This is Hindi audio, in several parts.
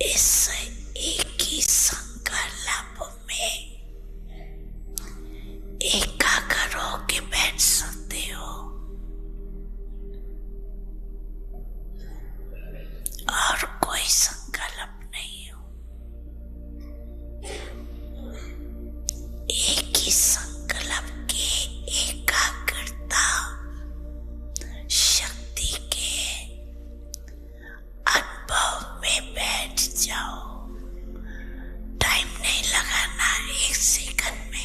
इस एक ही संकल्प में एकाग्र होके बैठ सकते हो और कोई संकल्प नहीं हो। एक ही संकल्प के एकाग्रता शक्ति के अनुभव में बैठ जाओ। टाइम नहीं लगाना, 1 सेकंड में।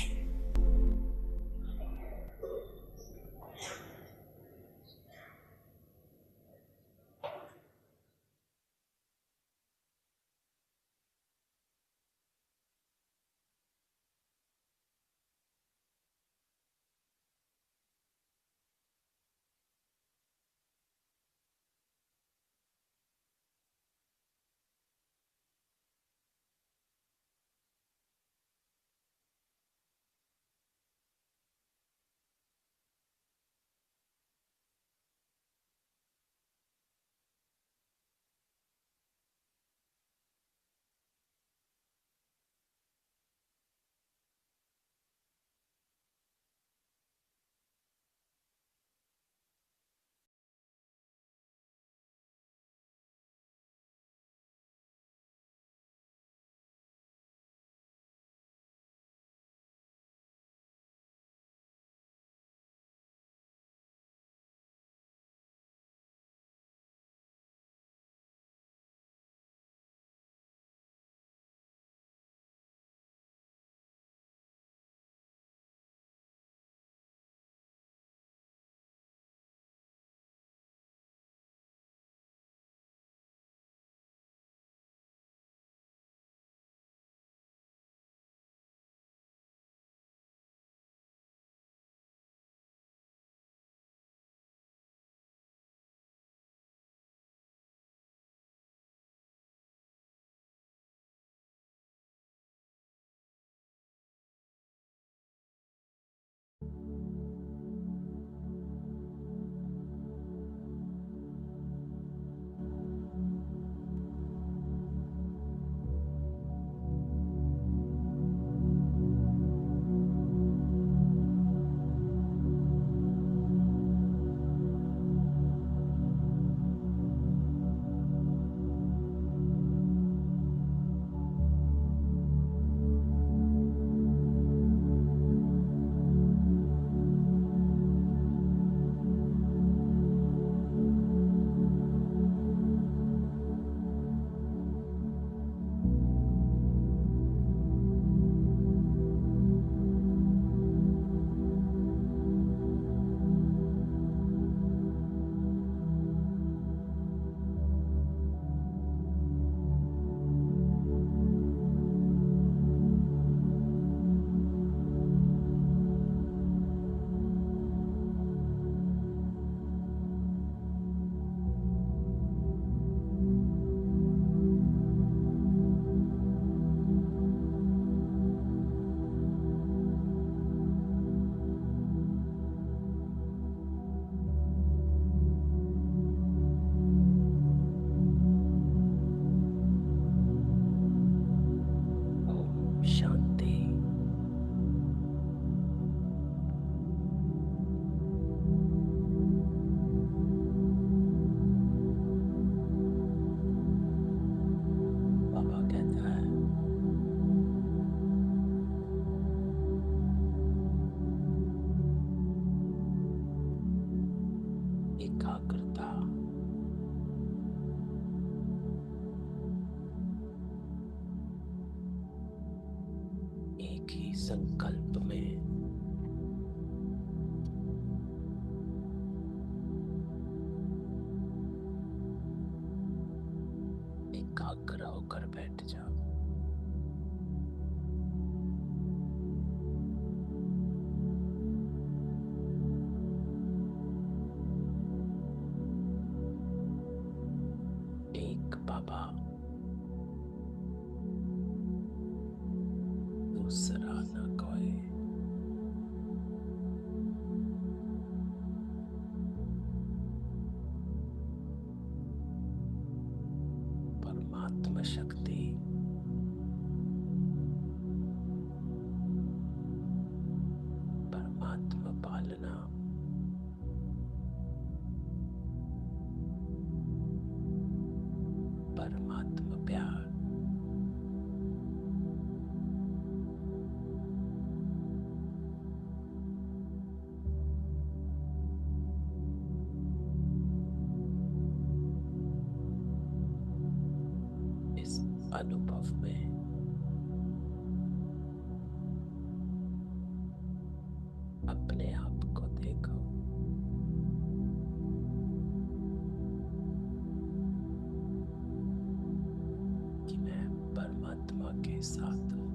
शांति। बाबा कहता है एकाग्रता एक ही संकल्प में एकाग्र होकर बैठ जाओ। एक बाबा, दूसरा न कोई। परमात्मा शक्ति अनुभव में अपने आप को देखो। कि मैं परमात्मा के साथ हूँ।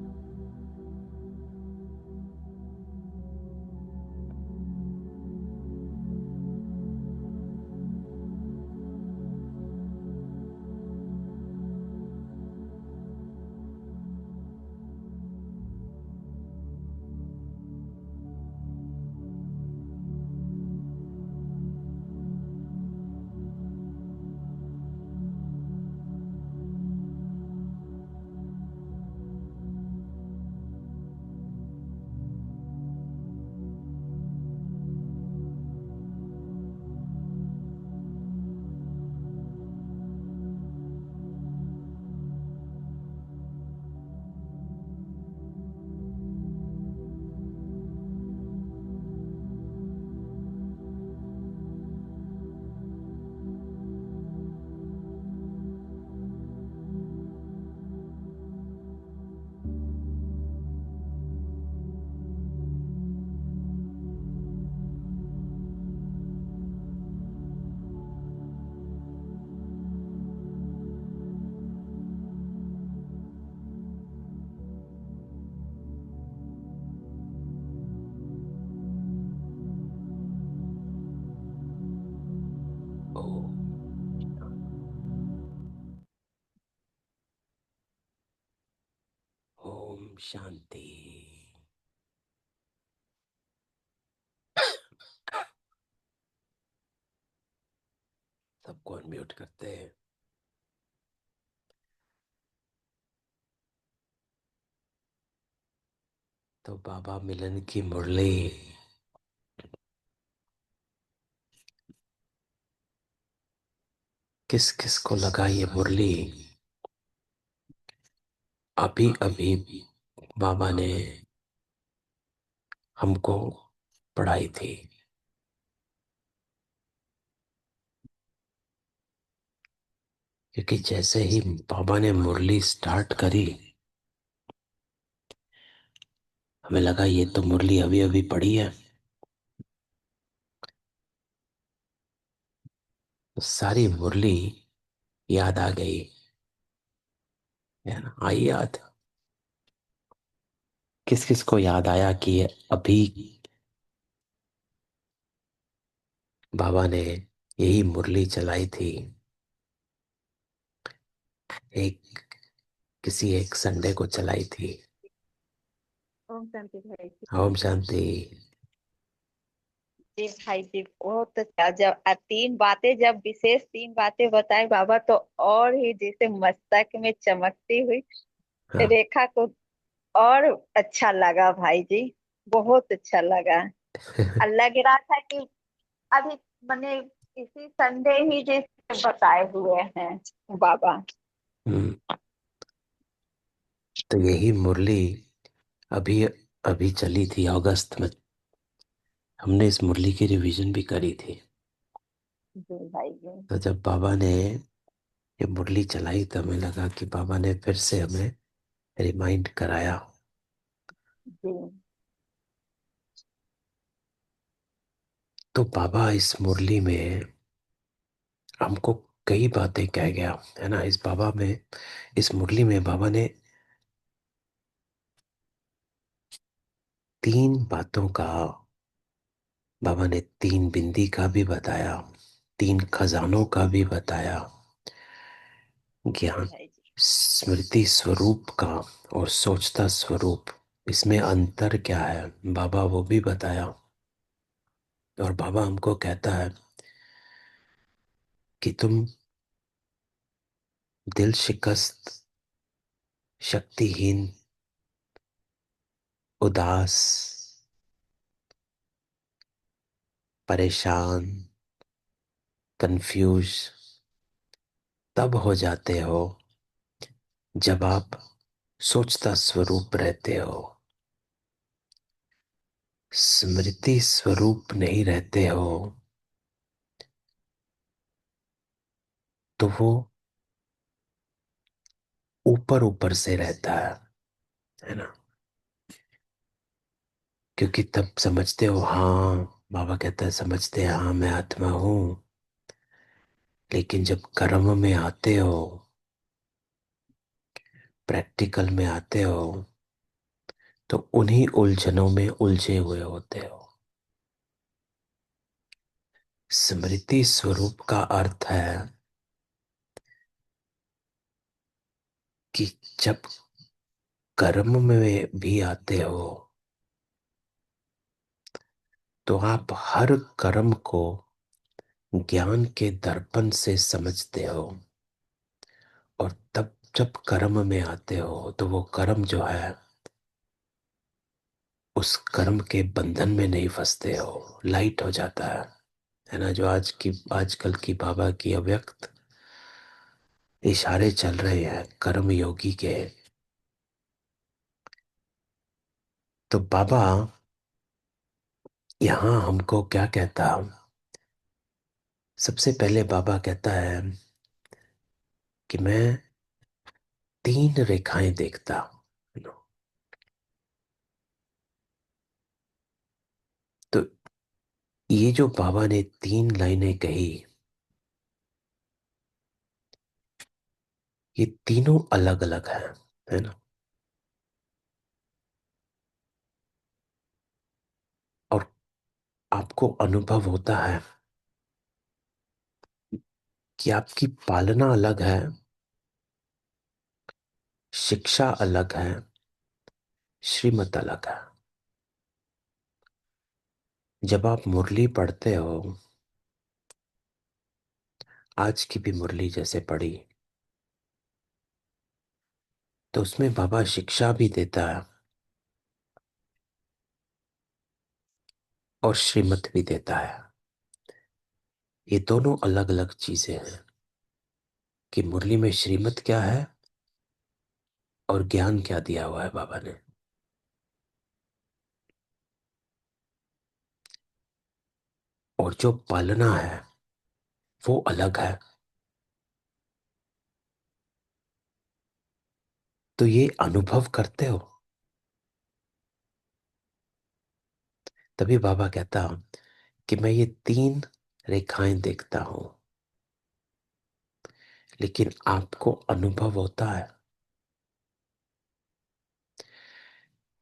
ओम ओम शांति। सबको अनम्यूट करते हैं। तो बाबा मिलन की मुरली किस किस को लगा ये मुरली? अभी अभी बाबा ने हमको पढ़ाई थी। क्योंकि जैसे ही बाबा ने मुरली स्टार्ट करी, हमें लगा ये तो मुरली अभी अभी पढ़ी है। तो सारी मुरली याद आ गई, है ना? आई याद। किस किस को याद आया कि ये अभी बाबा ने यही मुरली चलाई थी एक किसी एक संडे को चलाई थी। ओम शांति भाई जी। ओम शांति। जी भाई जी, बहुत अच्छा। जब तीन बातें, जब विशेष तीन बातें बताए बाबा, तो और ही जैसे मस्तक में चमकती हुई हाँ। रेखा को और अच्छा लगा भाई जी। बहुत अच्छा लगा। और लग रहा था कि अभी मैंने इसी संडे ही जैसे बताए हुए हैं बाबा। हम्म, तो यही मुरली अभी अभी चली थी अगस्त में। हमने इस मुरली की रिवीजन भी करी थी। जी भाई जी। तो जब बाबा ने ये मुरली चलाई तो हमें लगा कि बाबा ने फिर से हमें रिमाइंड कराया। जी तो बाबा इस मुरली में हमको कई बातें कह गया, है ना? इस बाबा में, इस मुरली में बाबा ने तीन बातों का, बाबा ने तीन बिंदी का भी बताया, तीन खजानों का भी बताया। जी ज्ञान भाई जी। स्मृति स्वरूप का और सोचता स्वरूप, इसमें अंतर क्या है बाबा वो भी बताया। और बाबा हमको कहता है कि तुम दिल शिकस्त, शक्तिहीन, उदास, परेशान, कंफ्यूज तब हो जाते हो जब आप सोचता स्वरूप रहते हो। स्मृति स्वरूप नहीं रहते हो तो वो ऊपर ऊपर से रहता है ना। क्योंकि तब समझते हो, हाँ, बाबा कहता है समझते हैं, हाँ मैं आत्मा हूं। लेकिन जब कर्म में आते हो, प्रैक्टिकल में आते हो, तो उन्हीं उलझनों में उलझे हुए होते हो। स्मृति स्वरूप का अर्थ है कि जब कर्म में भी आते हो, तो आप हर कर्म को ज्ञान के दर्पण से समझते हो। और तब जब कर्म में आते हो, तो वो कर्म जो है, उस कर्म के बंधन में नहीं फंसते हो, लाइट हो जाता है ना। जो आजकल की बाबा की अव्यक्त इशारे चल रहे हैं कर्म योगी के। तो बाबा यहाँ हमको क्या कहता, सबसे पहले बाबा कहता है कि मैं 3 रेखाएं देखता हूं। तो ये जो बाबा ने 3 लाइनें कही, ये तीनों अलग अलग है ना। और आपको अनुभव होता है कि आपकी पालना अलग है, शिक्षा अलग है, श्रीमत अलग है। जब आप मुरली पढ़ते हो, आज की भी मुरली जैसे पढ़ी, तो उसमें बाबा शिक्षा भी देता है और श्रीमत भी देता है। ये दोनों अलग अलग चीजें हैं कि मुरली में श्रीमत क्या है और ज्ञान क्या दिया हुआ है बाबा ने। और जो पालना है वो अलग है। तो ये अनुभव करते हो, तभी बाबा कहता कि मैं ये 3 रेखाएं देखता हूं। लेकिन आपको अनुभव होता है।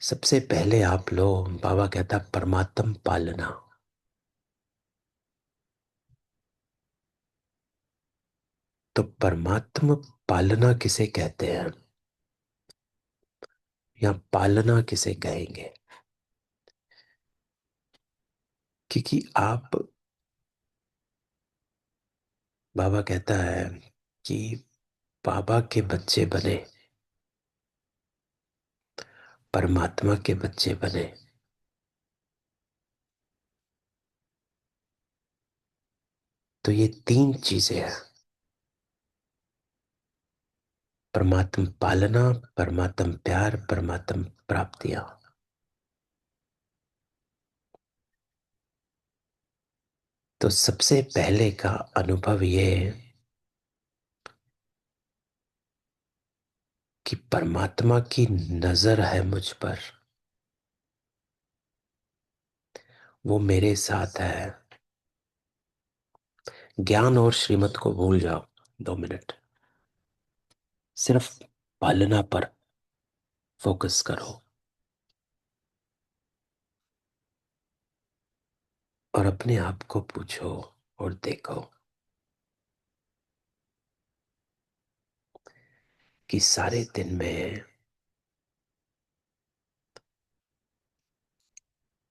सबसे पहले आप लो, बाबा कहता परमात्म पालना। तो परमात्म पालना किसे कहते हैं, या पालना किसे कहेंगे? क्योंकि आप, बाबा कहता है कि बाबा के बच्चे बने, परमात्मा के बच्चे बने, तो ये 3 चीजें हैं, परमात्म पालना, परमात्म प्यार, परमात्म प्राप्तियां। तो सबसे पहले का अनुभव ये है कि परमात्मा की नजर है मुझ पर, वो मेरे साथ है। ज्ञान और श्रीमत को भूल जाओ 2 मिनट, सिर्फ पालना पर फोकस करो। और अपने आप को पूछो और देखो कि सारे दिन में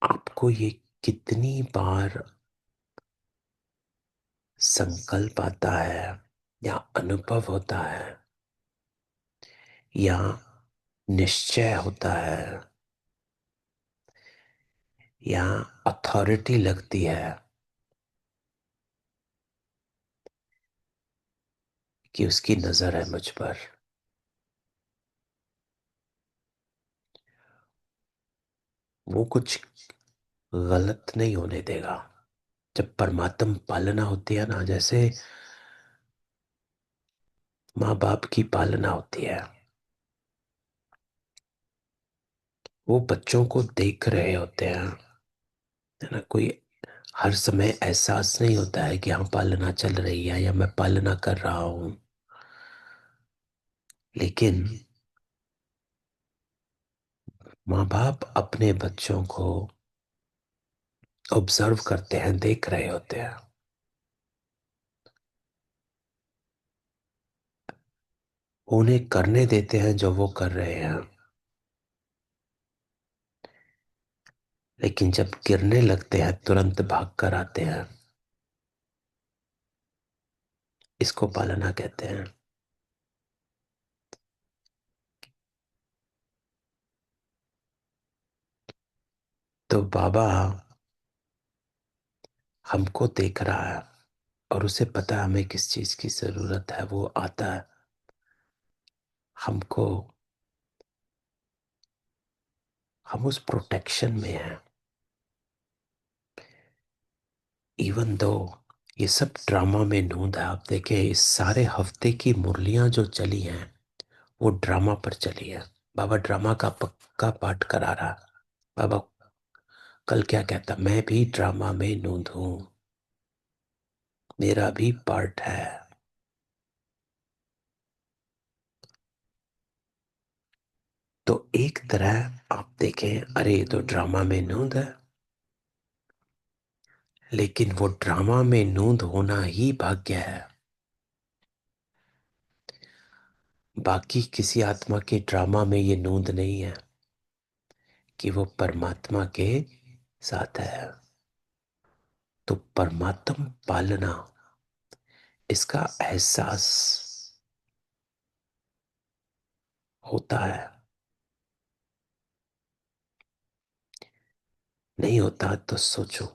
आपको ये कितनी बार संकल्प आता है, या अनुभव होता है, या निश्चय होता है, या अथॉरिटी लगती है कि उसकी नजर है मुझ पर। वो कुछ गलत नहीं होने देगा। जब परमात्म पालना होती है ना, जैसे माँ बाप की पालना होती है, वो बच्चों को देख रहे होते हैं, है ना। कोई हर समय एहसास नहीं होता है कि हाँ पालना चल रही है या मैं पालना कर रहा हूं, लेकिन माँ बाप अपने बच्चों को ऑब्जर्व करते हैं, देख रहे होते हैं। उन्हें करने देते हैं जो वो कर रहे हैं, लेकिन जब गिरने लगते हैं तुरंत भाग कर आते हैं। इसको पालना कहते हैं। तो बाबा हमको देख रहा है और उसे पता है हमें किस चीज की जरूरत है, वो आता है हमको। हम उस प्रोटेक्शन में हैं। इवन दो ये सब ड्रामा में नूंद है। आप देखें इस सारे हफ्ते की मुरलियां जो चली हैं वो ड्रामा पर चली है। बाबा ड्रामा का पक्का पाठ करा रहा। बाबा कल क्या कहता, मैं भी ड्रामा में नूंद हूं, मेरा भी पार्ट है। तो एक तरह आप देखें, अरे ये तो ड्रामा में नूंद है, लेकिन वो ड्रामा में नूंद होना ही भाग्य है। बाकी किसी आत्मा के ड्रामा में ये नूंद नहीं है कि वो परमात्मा के साथ है। तो परमात्म पालना, इसका एहसास होता है। नहीं होता तो सोचो,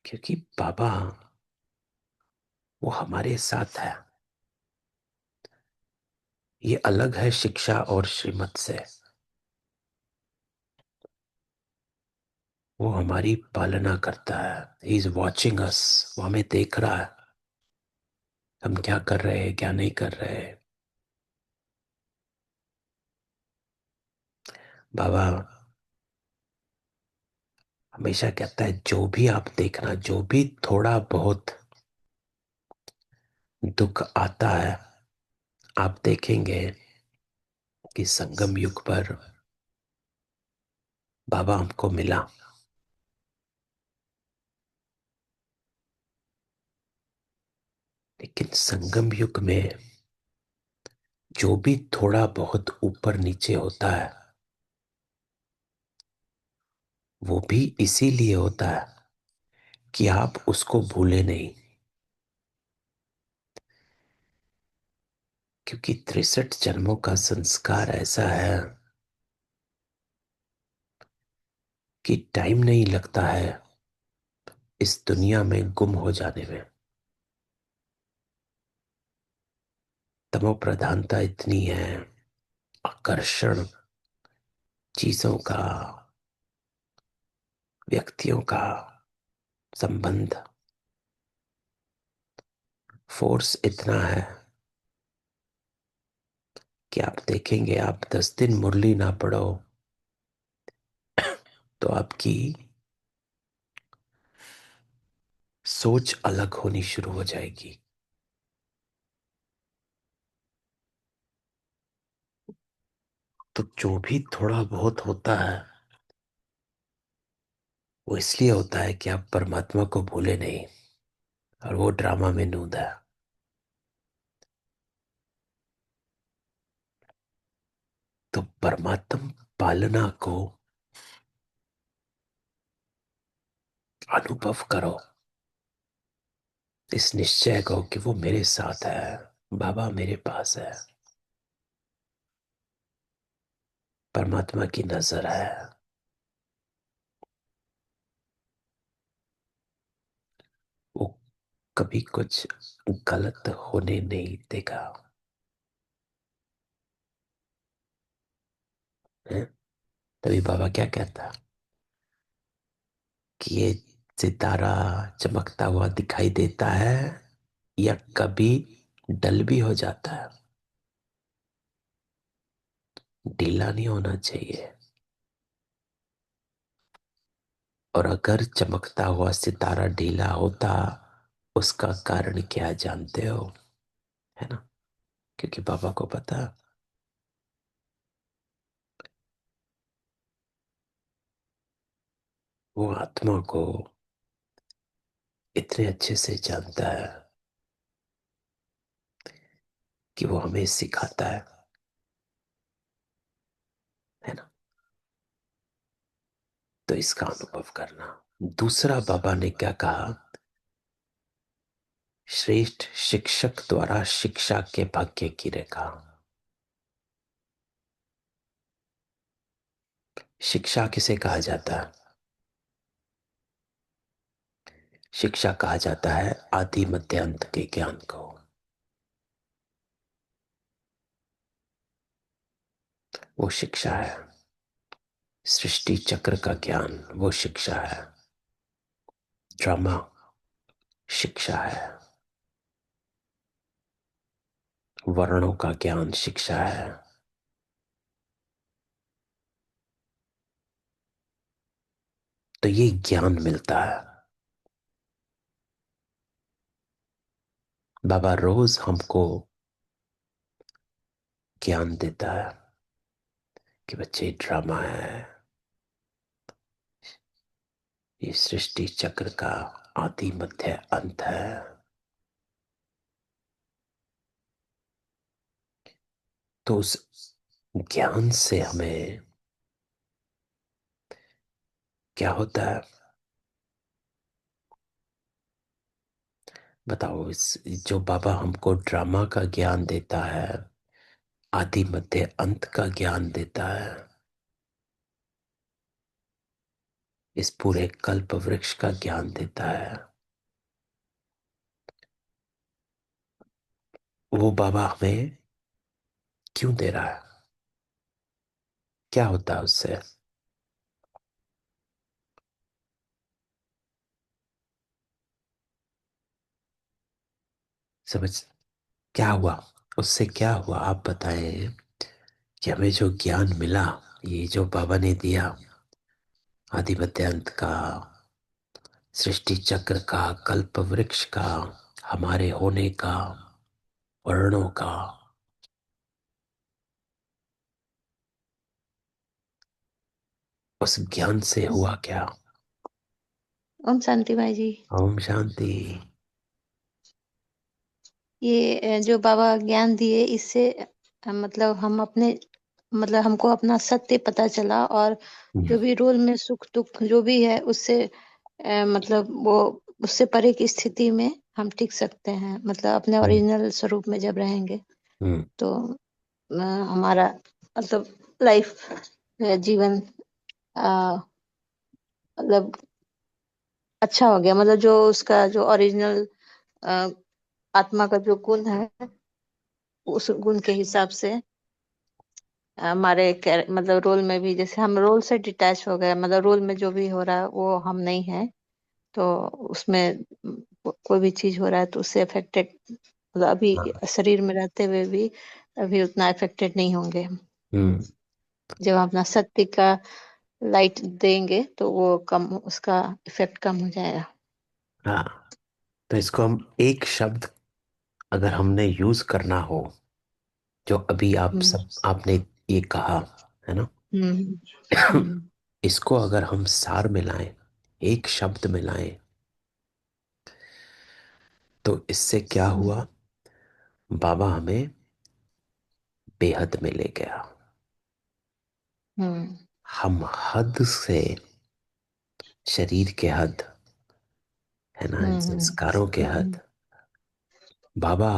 क्योंकि बाबा वो हमारे साथ है। ये अलग है शिक्षा और श्रीमत से। वो हमारी पालना करता है। He is watching us. वो हमें देख रहा है हम क्या कर रहे हैं क्या नहीं कर रहे हैं। बाबा हमेशा कहता है जो भी आप देखना, जो भी थोड़ा बहुत दुख आता है, आप देखेंगे कि संगम युग पर बाबा हमको मिला। लेकिन संगम युग में जो भी थोड़ा बहुत ऊपर नीचे होता है, वो भी इसीलिए होता है कि आप उसको भूले नहीं। क्योंकि 63 जन्मों का संस्कार ऐसा है कि टाइम नहीं लगता है इस दुनिया में गुम हो जाने में। तमो प्रधानता इतनी है, आकर्षण चीजों का, व्यक्तियों का संबंध, फोर्स इतना है कि आप देखेंगे, आप 10 दिन मुरली ना पढ़ो तो आपकी सोच अलग होनी शुरू हो जाएगी। तो जो भी थोड़ा बहुत होता है वो इसलिए होता है कि आप परमात्मा को भूले नहीं, और वो ड्रामा में नूंद है। तो परमात्म पालना को अनुभव करो, इस निश्चय को कि वो मेरे साथ है, बाबा मेरे पास है, परमात्मा की नजर है। वो कभी कुछ गलत होने नहीं देगा, है? तभी बाबा क्या कहता कि ये सितारा चमकता हुआ दिखाई देता है या कभी डल भी हो जाता है। ढीला नहीं होना चाहिए। और अगर चमकता हुआ सितारा ढीला होता, उसका कारण क्या जानते हो? है ना? क्योंकि बाबा को पता, वो आत्मा को इतने अच्छे से जानता है कि वो हमें सिखाता है ना? तो इसका अनुभव करना। दूसरा बाबा ने क्या कहा? श्रेष्ठ शिक्षक द्वारा शिक्षा के भाग्य की रेखा। शिक्षा किसे कहा जाता है? शिक्षा कहा जाता है आदि मध्य अंत के ज्ञान को। वो शिक्षा है। सृष्टि चक्र का ज्ञान वो शिक्षा है। ड्रामा शिक्षा है। वर्णों का ज्ञान शिक्षा है। तो ये ज्ञान मिलता है। बाबा रोज हमको ज्ञान देता है कि बच्चे ड्रामा है, ये सृष्टि चक्र का आदि मध्य अंत है। तो उस ज्ञान से हमें क्या होता है बताओ? इस जो बाबा हमको ड्रामा का ज्ञान देता है, आदि मध्य अंत का ज्ञान देता है, इस पूरे कल्प वृक्ष का ज्ञान देता है, वो बाबा हमें क्यों दे रहा है? क्या होता है उससे? समझ? क्या हुआ उससे? क्या हुआ आप बताएं कि हमें जो ज्ञान मिला, ये जो बाबा ने दिया, आदि मध्य अंत का, सृष्टि चक्र का, कल्प वृक्ष का, हमारे होने का, वर्णों का, उस ज्ञान से हुआ क्या? ओम शांति भाई जी। ओम शांति। ये जो बाबा ज्ञान दिए, इससे मतलब हम अपने मतलब हमको अपना सत्य पता चला, और जो भी रोल में सुख दुख जो भी है उससे मतलब वो उससे परे की स्थिति में हम टिक सकते हैं। मतलब अपने ओरिजिनल स्वरूप में जब रहेंगे हम्म, तो हमारा मतलब लाइफ जीवन मतलब अच्छा हो गया। मतलब जो उसका जो ओरिजिनल आत्मा का जो गुण है, उस गुण के हिसाब से हमारे मतलब रोल में भी, जैसे हम रोल से डिटैच हो गए, मतलब रोल में जो भी हो रहा है वो हम नहीं है, तो उसमें कोई भी चीज हो रहा है तो उससे अफेक्टेड, मतलब अभी शरीर में रहते हुए भी अभी उतना अफेक्टेड नहीं होंगे। हम्म, जब हम अपना सत्य का लाइट देंगे तो वो कम, उसका इफेक्ट कम हो जाएगा। हाँ। तो इसको हम एक शब्द अगर हमने यूज करना हो, जो अभी आप हम्म सब आपने ये कहा है ना, हम्म हम्म इसको अगर हम सार में लाएं, एक शब्द में लाएं, तो इससे क्या हुआ? बाबा हमें बेहद में ले गया। हम्म हम हद से, शरीर के हद है ना, इन हम्म संस्कारों के हम्म हद, बाबा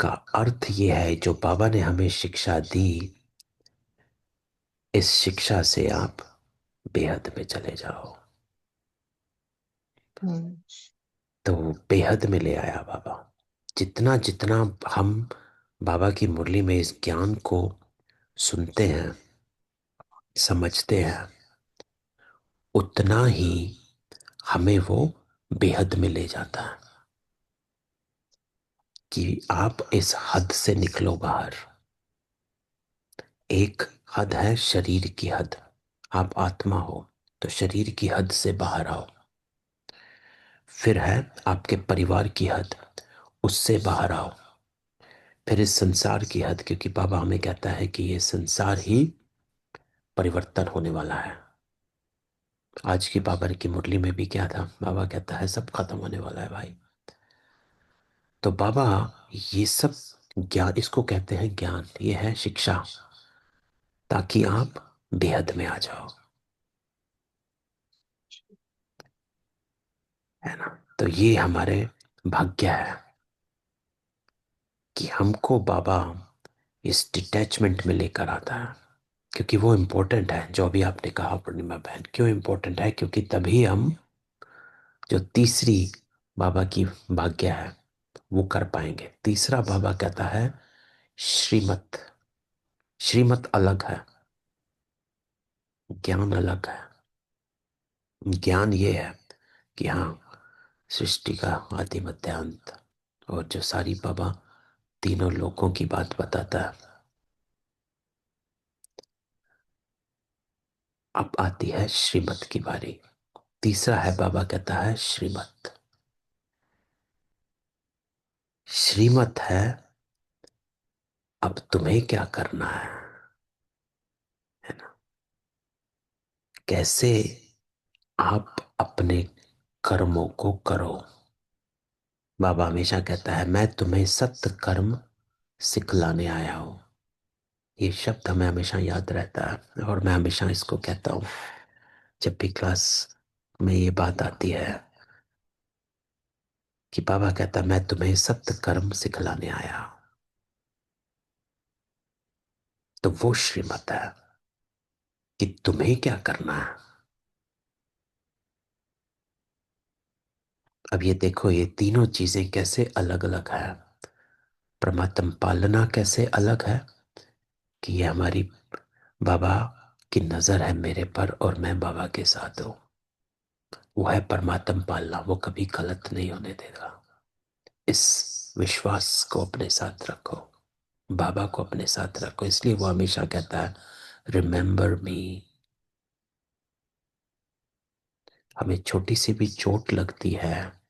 का अर्थ ये है, जो बाबा ने हमें शिक्षा दी, इस शिक्षा से आप बेहद में चले जाओ। हम्म तो बेहद में ले आया बाबा। जितना जितना हम बाबा की मुरली में इस ज्ञान को सुनते हैं, समझते हैं, उतना ही हमें वो बेहद में ले जाता है कि आप इस हद से निकलो बाहर। एक हद है शरीर की हद, आप आत्मा हो तो शरीर की हद से बाहर आओ। फिर है आपके परिवार की हद, उससे बाहर आओ। फिर इस संसार की हद, क्योंकि बाबा हमें कहता है कि ये संसार ही परिवर्तन होने वाला है। आज की बाबा की मुरली में भी क्या था, बाबा कहता है सब खत्म होने वाला है भाई। तो बाबा ये सब ज्ञान, इसको कहते हैं ज्ञान, ये है शिक्षा, ताकि आप बेहद में आ जाओ, है ना। तो ये हमारे भाग्य है कि हमको बाबा इस डिटैचमेंट में लेकर आता है, क्योंकि वो इम्पोर्टेंट है। जो भी आपने कहा पूर्णिमा बहन, क्यों इम्पोर्टेंट है, क्योंकि तभी हम जो तीसरी बाबा की भाग्य है वो कर पाएंगे। तीसरा बाबा कहता है श्रीमत। श्रीमत अलग है, ज्ञान अलग है। ज्ञान ये है कि हाँ, सृष्टि का आदि मध्य अंत, और जो सारी बाबा तीनों लोकों की बात बताता है। अब आती है श्रीमत की बारी। तीसरा है, बाबा कहता है श्रीमत। श्रीमत है अब तुम्हें क्या करना है ना। कैसे आप अपने कर्मों को करो। बाबा हमेशा कहता है मैं तुम्हें सत्य कर्म सिखलाने आया हूं। ये शब्द हमें हमेशा याद रहता है, और मैं हमेशा इसको कहता हूँ जब भी क्लास में ये बात आती है कि बाबा कहता है मैं तुम्हें सत्य कर्म सिखलाने आया हूं। तो वो श्रीमत है कि तुम्हें क्या करना है। अब ये देखो, ये तीनों चीजें कैसे अलग अलग है। परमात्म पालना कैसे अलग है कि ये हमारी बाबा की नजर है मेरे पर और मैं बाबा के साथ हूं। वो है परमात्म पालना, वो कभी गलत नहीं होने देगा। इस विश्वास को अपने साथ रखो, बाबा को अपने साथ रखो। इसलिए वो हमेशा कहता है रिमेंबर मी। हमें छोटी सी भी चोट लगती है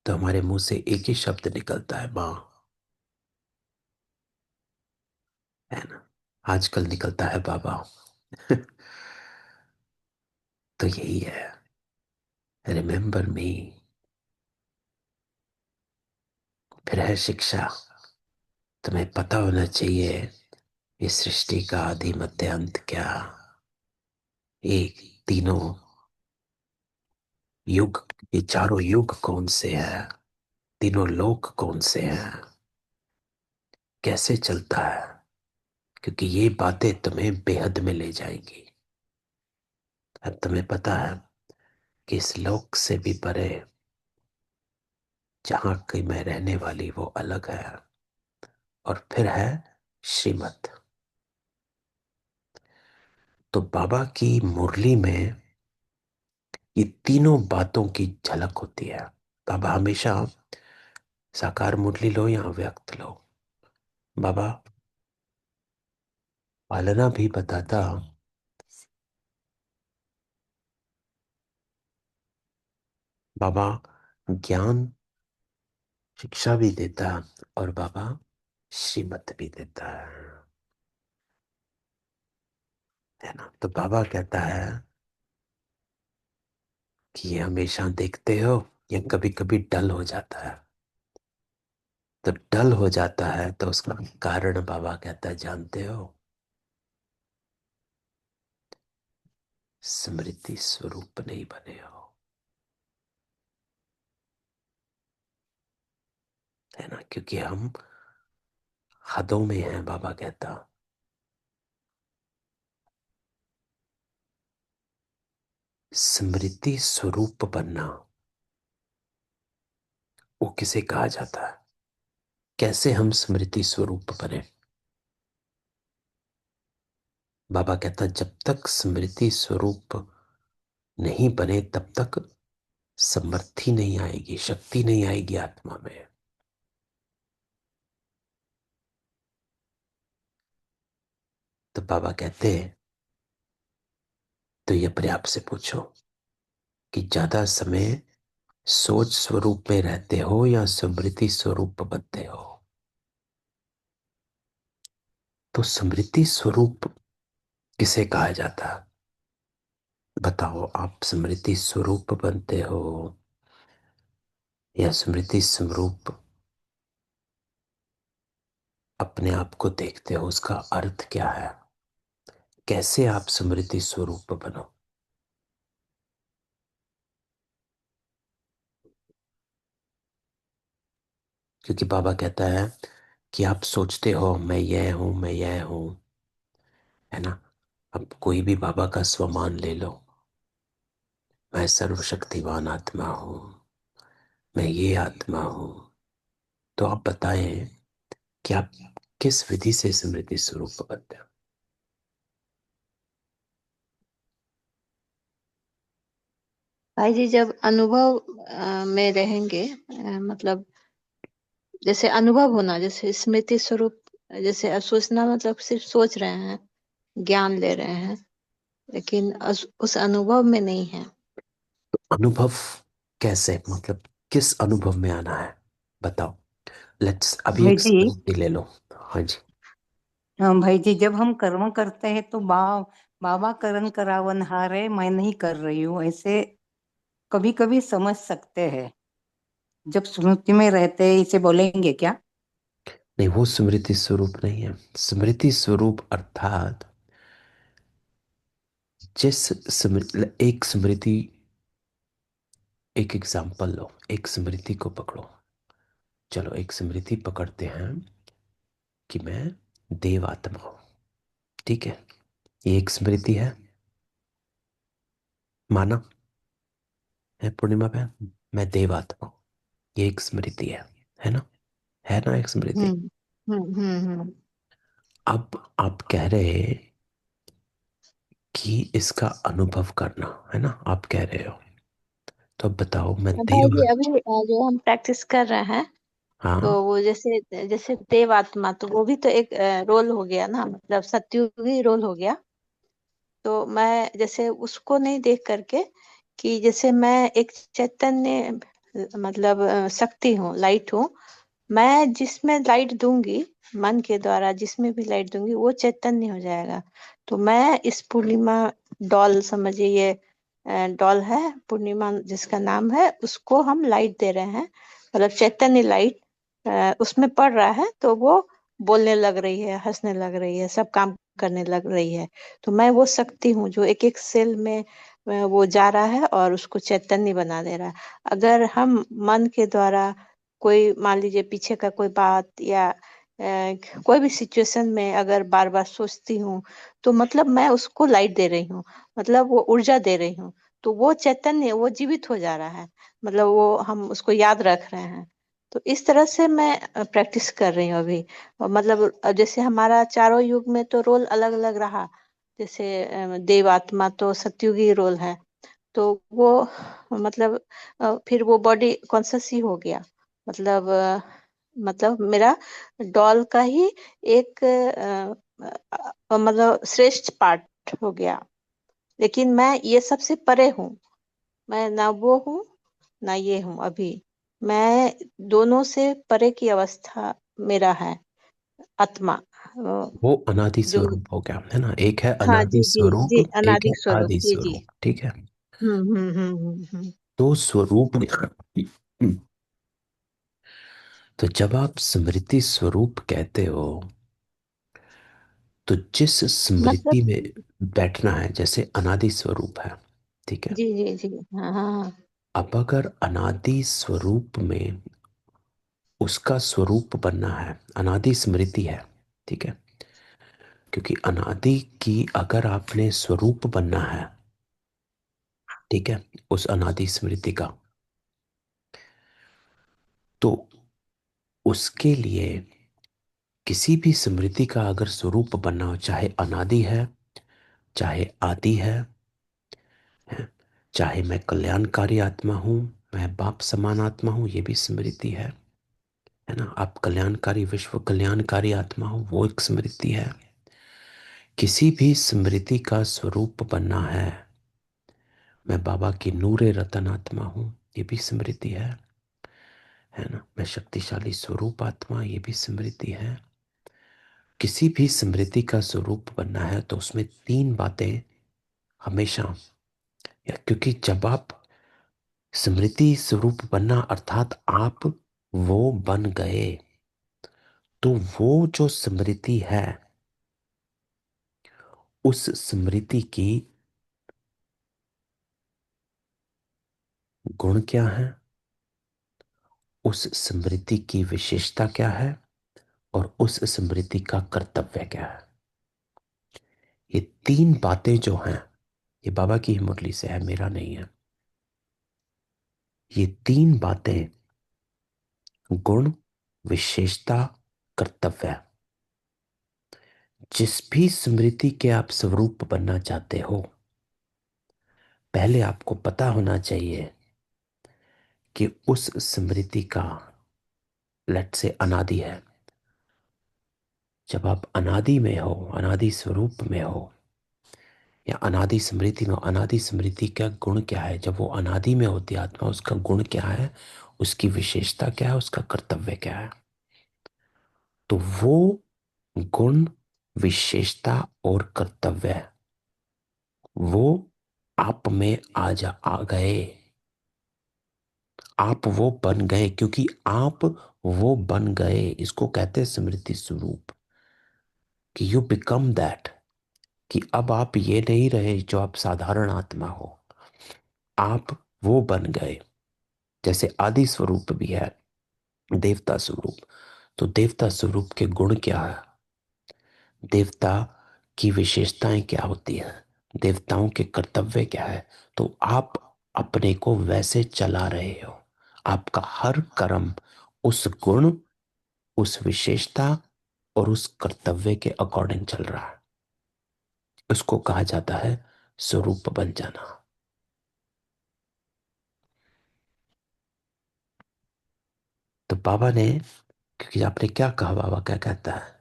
तो हमारे मुंह से एक ही शब्द निकलता है, मां, है ना। आजकल निकलता है बाबा। तो यही है, रिमेंबर मी। फिर है शिक्षा। तुम्हें पता होना चाहिए इस सृष्टि का आदि मध्य अंत क्या, एक तीनों युग, ये चारों युग कौन से हैं, तीनों लोक कौन से हैं, कैसे चलता है। क्योंकि ये बातें तुम्हें बेहद में ले जाएंगी। अब तुम्हें पता है कि इस लोक से भी परे जहां की मैं रहने वाली वो अलग है। और फिर है श्रीमत। तो बाबा की मुरली में ये तीनों बातों की झलक होती है। बाबा हमेशा साकार मुरली लो या व्यक्त लो, बाबा पालना भी बताता, बाबा ज्ञान शिक्षा भी देता, और बाबा श्रीमत भी देता है ना। तो बाबा कहता है कि ये हमेशा देखते हो, ये कभी कभी डल हो जाता है। तो डल हो जाता है तो उसका कारण बाबा कहता है जानते हो, स्मृति स्वरूप नहीं बने हो, है ना। क्योंकि हम हदों में हैं, बाबा कहता। स्मृति स्वरूप बनना वो किसे कहा जाता है, कैसे हम स्मृति स्वरूप बने। बाबा कहता जब तक स्मृति स्वरूप नहीं बने तब तक समर्थी नहीं आएगी, शक्ति नहीं आएगी आत्मा में। तो बाबा कहते हैं, तो ये अपने आप से पूछो कि ज्यादा समय सोच स्वरूप में रहते हो या स्मृति स्वरूप बनते हो। तो स्मृति स्वरूप किसे कहा जाता है? बताओ, आप स्मृति स्वरूप बनते हो या स्मृति स्वरूप अपने आप को देखते हो? उसका अर्थ क्या है? कैसे आप स्मृति स्वरूप बनो? क्योंकि बाबा कहता है कि आप सोचते हो मैं यह हूं, मैं यह हूं, है ना। अब कोई भी बाबा का स्वमान ले लो, मैं सर्वशक्तिवान आत्मा हूं, मैं ये आत्मा हूं। तो आप बताएं कि आप किस विधि से स्मृति स्वरूप बनते हो? भाई जी, जब अनुभव में रहेंगे, मतलब जैसे अनुभव होना, जैसे स्मृति स्वरूप, जैसे सोचना मतलब सिर्फ सोच रहे हैं, ज्ञान ले रहे हैं, लेकिन उस अनुभव में नहीं है। अनुभव कैसे, मतलब किस अनुभव में आना है? बताओ। लेट्स अभी भाई एक जी, स्मृति ले लो। हाँ जी। हाँ भाई जी, जब हम कर्म करते हैं तो बाबा करन करावन हारे, मैं नहीं कर रही हूँ, ऐसे कभी कभी समझ सकते हैं। जब स्मृति में रहते हैं इसे बोलेंगे क्या? नहीं, वो स्मृति स्वरूप नहीं है। स्मृति स्वरूप अर्थात जिस एक स्मृति, एक एग्जाम्पल लो, एक स्मृति को पकड़ो। चलो एक स्मृति पकड़ते हैं कि मैं देव आत्मा हूं। ठीक है, ये एक स्मृति है, माना है पूर्णिमा बहन, मैं देव आत्मा हूं, ये एक स्मृति है ना, है ना एक स्मृति। हम्म हम्म। अब आप कह रहे हैं कि इसका अनुभव करना, है ना, आप कह रहे हो। तो अब बताओ, मैं भाई देव। जी, अभी जो हम प्रैक्टिस कर रहे हैं, तो हाँ, वो जैसे जैसे देव आत्मा, तो वो भी तो एक रोल हो गया ना, मतलब सत्युगी रोल हो गया। तो मैं जैसे उसको नहीं देख करके, कि जैसे मैं एक चैतन्य, मतलब शक्ति हूँ, लाइट हूँ। मैं जिसमें लाइट दूंगी, मन के द्वारा जिसमें भी लाइट दूंगी, वो चैतन्य हो जाएगा। तो मैं इस पूर्णिमा डॉल, समझिए ये डॉल है पूर्णिमा जिसका नाम है, उसको हम लाइट दे रहे हैं, मतलब चैतन्य लाइट उसमें पड़ रहा है, तो वो बोलने लग रही है, हंसने लग रही है, सब काम करने लग रही है। तो मैं वो शक्ति हूँ जो एक एक सेल में वो जा रहा है और उसको चैतन्य बना दे रहा है। अगर हम मन के द्वारा कोई, मान लीजिए पीछे का कोई बात या कोई भी सिचुएशन में अगर बार बार सोचती हूँ, तो मतलब मैं उसको लाइट दे रही हूँ, मतलब वो ऊर्जा दे रही हूँ। तो वो चैतन्य, वो जीवित हो जा रहा है, मतलब वो हम उसको याद रख रहे हैं। तो इस तरह से मैं प्रैक्टिस कर रही हूँ अभी। और मतलब जैसे हमारा चारों युग में तो रोल अलग अलग रहा। जैसे देव आत्मा तो सतयुगी रोल है, तो वो मतलब फिर वो बॉडी कॉन्शियस ही हो गया। मतलब मतलब मेरा डॉल का ही एक मतलब श्रेष्ठ पार्ट हो गया। लेकिन मैं ये सबसे परे हूँ, मैं ना वो हूँ ना ये हूँ अभी। मैं दोनों से परे की अवस्था मेरा है, आत्मा। वो अनादि जो, स्वरूप हो गया, है ना। एक है हाँ अनादि जी जी जी, स्वरूप, एक है अनादि स्वरूप, आदि जी जी। स्वरूप, ठीक है। हम्म। तो स्वरूप तो जब आप स्मृति स्वरूप कहते हो, तो जिस मतलब, स्मृति में बैठना है, जैसे अनादि स्वरूप है, ठीक है। जी जी जी, हाँ हाँ हाँ। अब अगर अनादि स्वरूप में उसका स्वरूप बनना है, अनादि स्मृति है, ठीक है। क्योंकि अनादि की अगर आपने स्वरूप बनना है, ठीक है, उस अनादि स्मृति का, तो उसके लिए किसी भी स्मृति का अगर स्वरूप बनना हो, चाहे अनादि है, चाहे आदि है, चाहे मैं कल्याणकारी आत्मा हूं, मैं बाप समान आत्मा हूं, ये भी स्मृति है ना। आप कल्याणकारी, विश्व कल्याणकारी आत्मा हो, वो एक स्मृति है। किसी भी स्मृति का स्वरूप बनना है। मैं बाबा की नूरे रतन आत्मा हूं, ये भी स्मृति है ना। मैं शक्तिशाली स्वरूप आत्मा, ये भी स्मृति है। किसी भी स्मृति का स्वरूप बनना है तो उसमें तीन बातें हमेशा, या क्योंकि जब आप स्मृति स्वरूप बनना अर्थात आप वो बन गए, तो वो जो स्मृति है उस स्मृति की गुण क्या है, उस स्मृति की विशेषता क्या है, और उस स्मृति का कर्तव्य क्या है। ये तीन बातें जो हैं, ये बाबा की ही मुरली से है, मेरा नहीं है। ये तीन बातें, गुण, विशेषता, कर्तव्य, जिस भी स्मृति के आप स्वरूप बनना चाहते हो, पहले आपको पता होना चाहिए कि उस स्मृति का लेट से अनादि है। जब आप अनादि में हो, अनादि स्वरूप में हो, या अनादि स्मृति में हो, अनादि स्मृति का गुण क्या है, जब वो अनादि में होती है आत्मा, उसका गुण क्या है, उसकी विशेषता क्या है, उसका कर्तव्य क्या है। तो वो गुण, विशेषता और कर्तव्य वो आप में आ गए। आप वो बन गए, क्योंकि आप वो बन गए, इसको कहते हैं स्मृति स्वरूप, कि यू बिकम दैट। कि अब आप ये नहीं रहे जो आप साधारण आत्मा हो, आप वो बन गए। जैसे आदि स्वरूप भी है देवता स्वरूप, तो देवता स्वरूप के गुण क्या है, देवता की विशेषताएं क्या होती हैं, देवताओं के कर्तव्य क्या है। तो आप अपने को वैसे चला रहे हो, आपका हर कर्म उस गुण, उस विशेषता और उस कर्तव्य के अकॉर्डिंग चल रहा है। उसको कहा जाता है स्वरूप बन जाना। तो बाबा ने, क्योंकि आपने क्या कहा, बाबा क्या कहता है,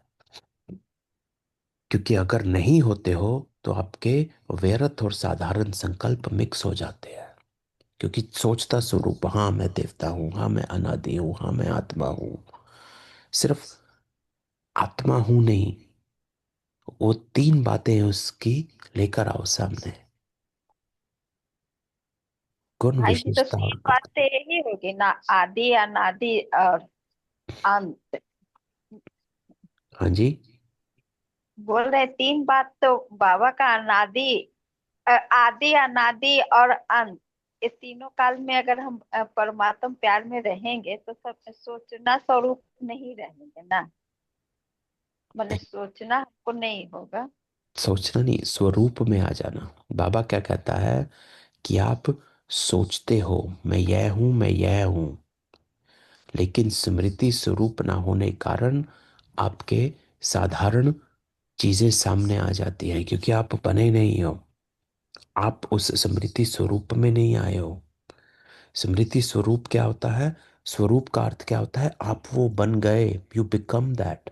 क्योंकि अगर नहीं होते हो तो आपके व्यर्थ और साधारण संकल्प मिक्स हो जाते हैं। क्योंकि सोचता स्वरूप, हाँ मैं देवता हूं, हाँ मैं अनादि हूं, हाँ मैं आत्मा हूं, सिर्फ आत्मा हूं नहीं, वो तीन बातें उसकी लेकर आओ सामने, गुण, भाई जी तो विशेषता और तीन बात तो कर्तव्य। यही होगी ना, आदि अनादि और अंत। हाँ जी। बोल रहे तीन बात तो बाबा का अनादि, आदि अनादि और अंत, ये तीनों काल में अगर हम परमात्म प्यार में रहेंगे तो सब सोचना स्वरूप नहीं रहेंगे ना, मतलब सोचना हमको नहीं होगा। सोचना नहीं, स्वरूप में आ जाना। बाबा क्या कहता है कि आप सोचते हो मैं यह हूं, मैं यह हूं, लेकिन स्मृति स्वरूप ना होने कारण आपके साधारण चीजें सामने आ जाती हैं, क्योंकि आप बने नहीं हो, आप उस स्मृति स्वरूप में नहीं आए हो। स्मृति स्वरूप क्या होता है, स्वरूप का अर्थ क्या होता है, आप वो बन गए, यू बिकम दैट।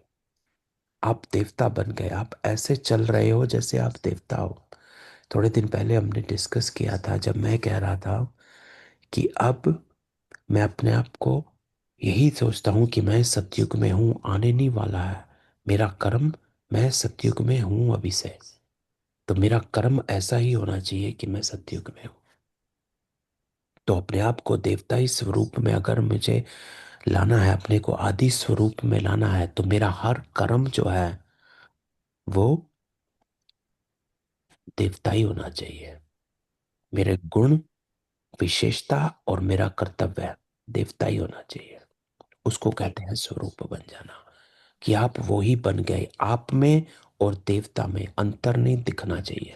आप देवता बन गए, आप ऐसे चल रहे हो जैसे आप देवता हो। थोड़े दिन पहले हमने डिस्कस किया था, जब मैं कह रहा था कि अब मैं अपने आप को यही सोचता हूं कि मैं सतयुग में हूं, आने नहीं वाला है मेरा कर्म, मैं सतयुग में हूं अभी से, तो मेरा कर्म ऐसा ही होना चाहिए कि मैं सतयुग में हूं। तो अपने आप को देवताई स्वरूप में अगर मुझे लाना है, अपने को आदि स्वरूप में लाना है, तो मेरा हर कर्म जो है वो देवताई होना चाहिए। मेरे गुण, विशेषता और मेरा कर्तव्य देवताई होना चाहिए। उसको कहते हैं स्वरूप बन जाना, कि आप वो ही बन गए। आप में और देवता में अंतर नहीं दिखना चाहिए।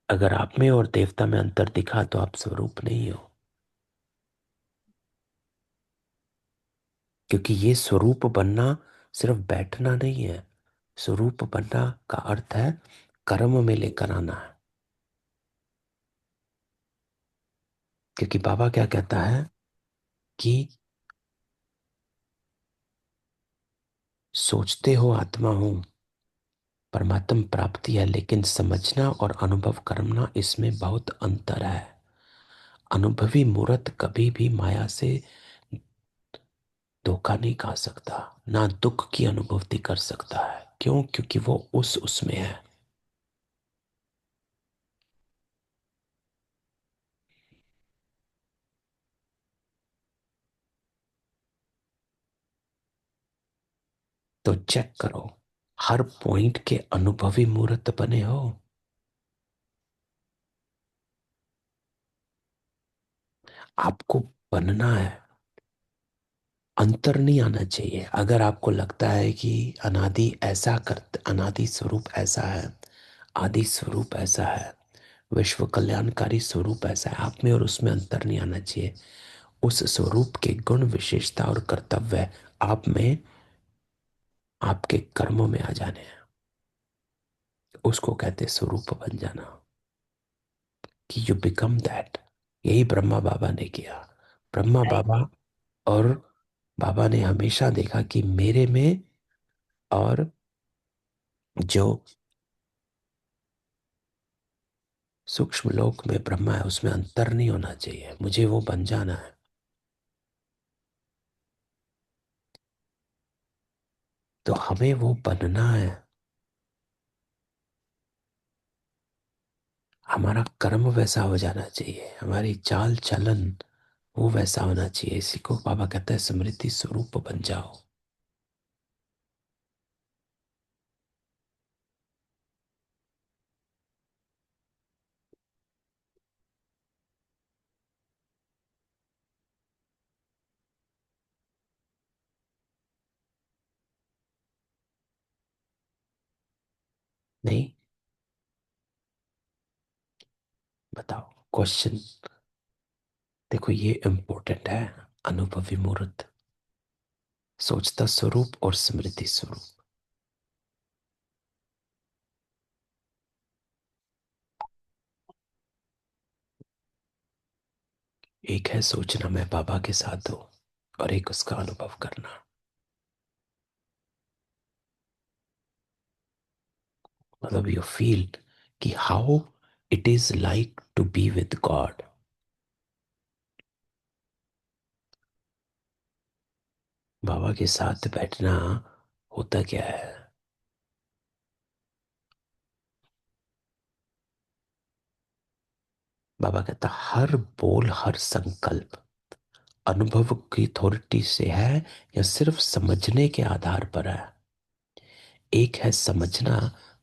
अगर आप में और देवता में अंतर दिखा तो आप स्वरूप नहीं हो। क्योंकि ये स्वरूप बनना सिर्फ बैठना नहीं है, स्वरूप बनना का अर्थ है कर्म में लेकर आना है। क्योंकि बाबा क्या कहता है कि सोचते हो आत्मा हूं, परमात्म प्राप्ति है, लेकिन समझना और अनुभव करना इसमें बहुत अंतर है। अनुभवी मूर्त कभी भी माया से धोखा नहीं खा सकता, ना दुख की अनुभूति कर सकता है। क्यों? क्योंकि वो उसमें है। तो चेक करो, हर पॉइंट के अनुभवी मूर्त बने हो। आपको बनना है, अंतर नहीं आना चाहिए। अगर आपको लगता है कि अनादि ऐसा कर, अनादि स्वरूप ऐसा है, आदि स्वरूप ऐसा है, विश्व कल्याणकारी स्वरूप ऐसा है, आप में और उसमें अंतर नहीं आना चाहिए। उस स्वरूप के गुण, विशेषता और कर्तव्य आप में, आपके कर्मों में आ जाने हैं। उसको कहते स्वरूप बन जाना, कि यू बिकम दैट। यही ब्रह्मा बाबा ने किया। ब्रह्मा राइट। बाबा और बाबा ने हमेशा देखा कि मेरे में और जो सूक्ष्म लोक में ब्रह्मा है उसमें अंतर नहीं होना चाहिए, मुझे वो बन जाना है। तो हमें वो बनना है। हमारा कर्म वैसा हो जाना चाहिए, हमारी चाल चलन वो वैसा होना चाहिए। इसी को बाबा कहता है स्मृति स्वरूप बन जाओ। नहीं, बताओ क्वेश्चन। देखो ये इंपॉर्टेंट है। अनुभवी मूर्त, सोचता स्वरूप और स्मृति स्वरूप। एक है सोचना मैं बाबा के साथ हूं, और एक उसका अनुभव करना। मतलब यू फील कि how it is like to be with God. बाबा के साथ बैठना होता क्या है? बाबा कहता हर बोल, हर संकल्प अनुभव की अथॉरिटी से है या सिर्फ समझने के आधार पर है? एक है समझना,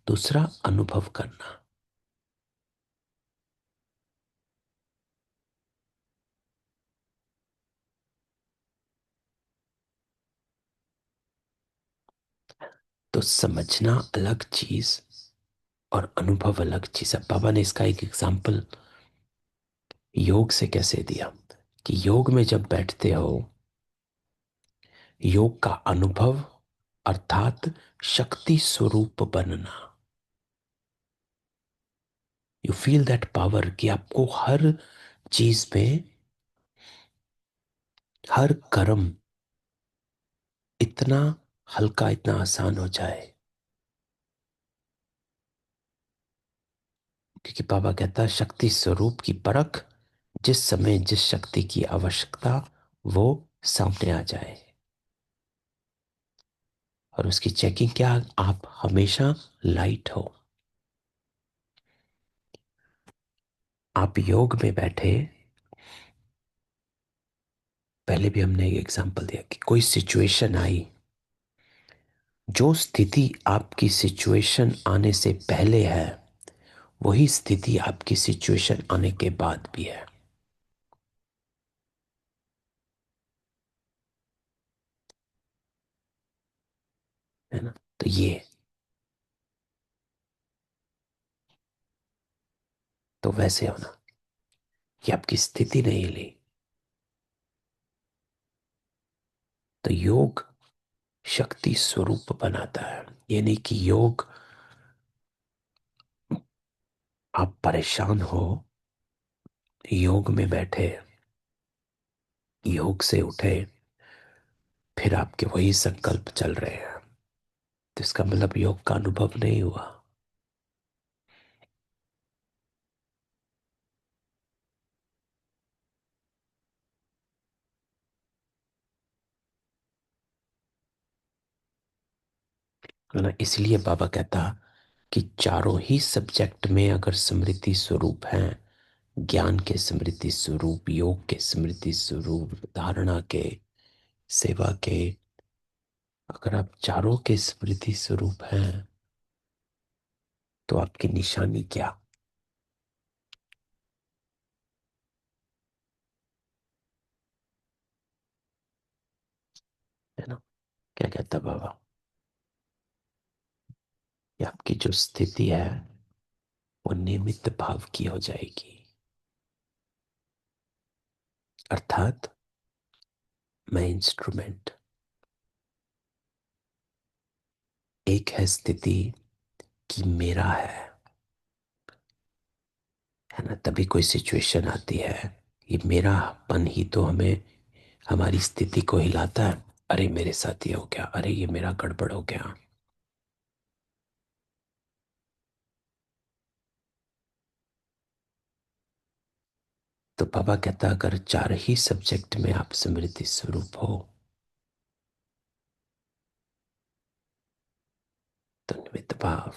दूसरा अनुभव करना। तो समझना अलग चीज और अनुभव अलग चीज है। बाबा ने इसका एक एग्जाम्पल योग से कैसे दिया, कि योग में जब बैठते हो, योग का अनुभव अर्थात शक्ति स्वरूप बनना। यू फील दैट पावर, कि आपको हर चीज में, हर कर्म इतना हल्का, इतना आसान हो जाए। क्योंकि बाबा कहता है शक्ति स्वरूप की परख, जिस समय जिस शक्ति की आवश्यकता वो सामने आ जाए। और उसकी चेकिंग क्या? आप हमेशा लाइट हो। आप योग में बैठे, पहले भी हमने एक एग्जांपल दिया कि कोई सिचुएशन आई, जो स्थिति आपकी सिचुएशन आने से पहले है वही स्थिति आपकी सिचुएशन आने के बाद भी है ना? तो ये, तो वैसे होना कि आपकी स्थिति नहीं ली। तो योग शक्ति स्वरूप बनाता है। ये नहीं कि योग आप परेशान हो, योग में बैठे, योग से उठे, फिर आपके वही संकल्प चल रहे हैं, तो इसका मतलब योग का अनुभव नहीं हुआ। है ना? इसलिए बाबा कहता कि चारों ही सब्जेक्ट में अगर स्मृति स्वरूप है, ज्ञान के स्मृति स्वरूप, योग के स्मृति स्वरूप, धारणा के, सेवा के, अगर आप चारों के स्मृति स्वरूप हैं तो आपकी निशानी क्या? है ना? क्या कहता बाबा कि आपकी जो स्थिति है वो निमित्त भाव की हो जाएगी। अर्थात मैं इंस्ट्रूमेंट। एक है स्थिति कि मेरा है ना? तभी कोई सिचुएशन आती है, ये मेरापन ही तो हमें, हमारी स्थिति को हिलाता है। अरे मेरे साथ ये हो गया, अरे ये मेरा गड़बड़ हो गया। तो बाबा कहता अगर चार ही सब्जेक्ट में आप स्मृति स्वरूप हो तो निमित्त भाव,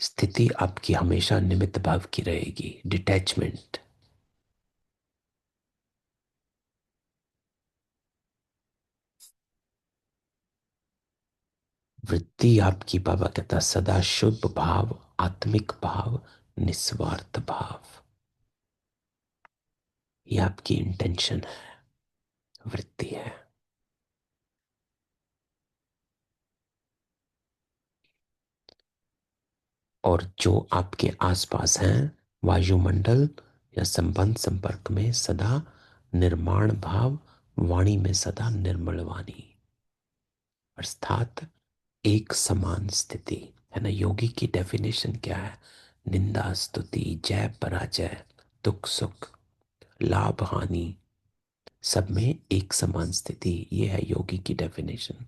स्थिति आपकी हमेशा निमित्त भाव की रहेगी, डिटैचमेंट। वृत्ति आपकी बाबा कहता सदा शुभ भाव, आत्मिक भाव, निस्वार्थ भाव, ये आपकी इंटेंशन है, वृत्ति है। और जो आपके आसपास हैं, वायुमंडल या संबंध संपर्क में सदा निर्माण भाव, वाणी में सदा निर्मल वाणी, अर्थात एक समान स्थिति। है ना? योगी की डेफिनेशन क्या है? निंदा स्तुति, जय पराजय, दुख सुख, लाभ हानि, सब में एक समान स्थिति, ये है योगी की डेफिनेशन।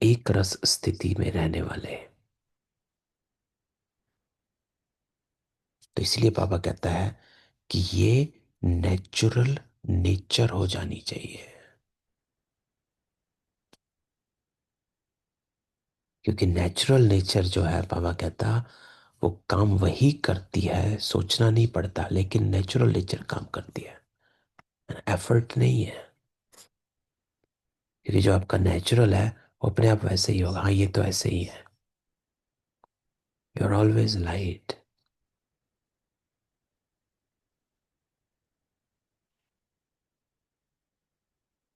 एक रस स्थिति में रहने वाले। तो इसलिए बाबा कहता है कि ये नेचुरल नेचर हो जानी चाहिए, क्योंकि नेचुरल नेचर जो है बाबा कहता वो काम वही करती है, सोचना नहीं पड़ता, लेकिन नेचुरल नेचर काम करती है, एफर्ट नहीं है। क्योंकि जो आपका नेचुरल है वो अपने आप वैसे ही होगा। हाँ ये तो ऐसे ही है, यू आर ऑलवेज लाइट।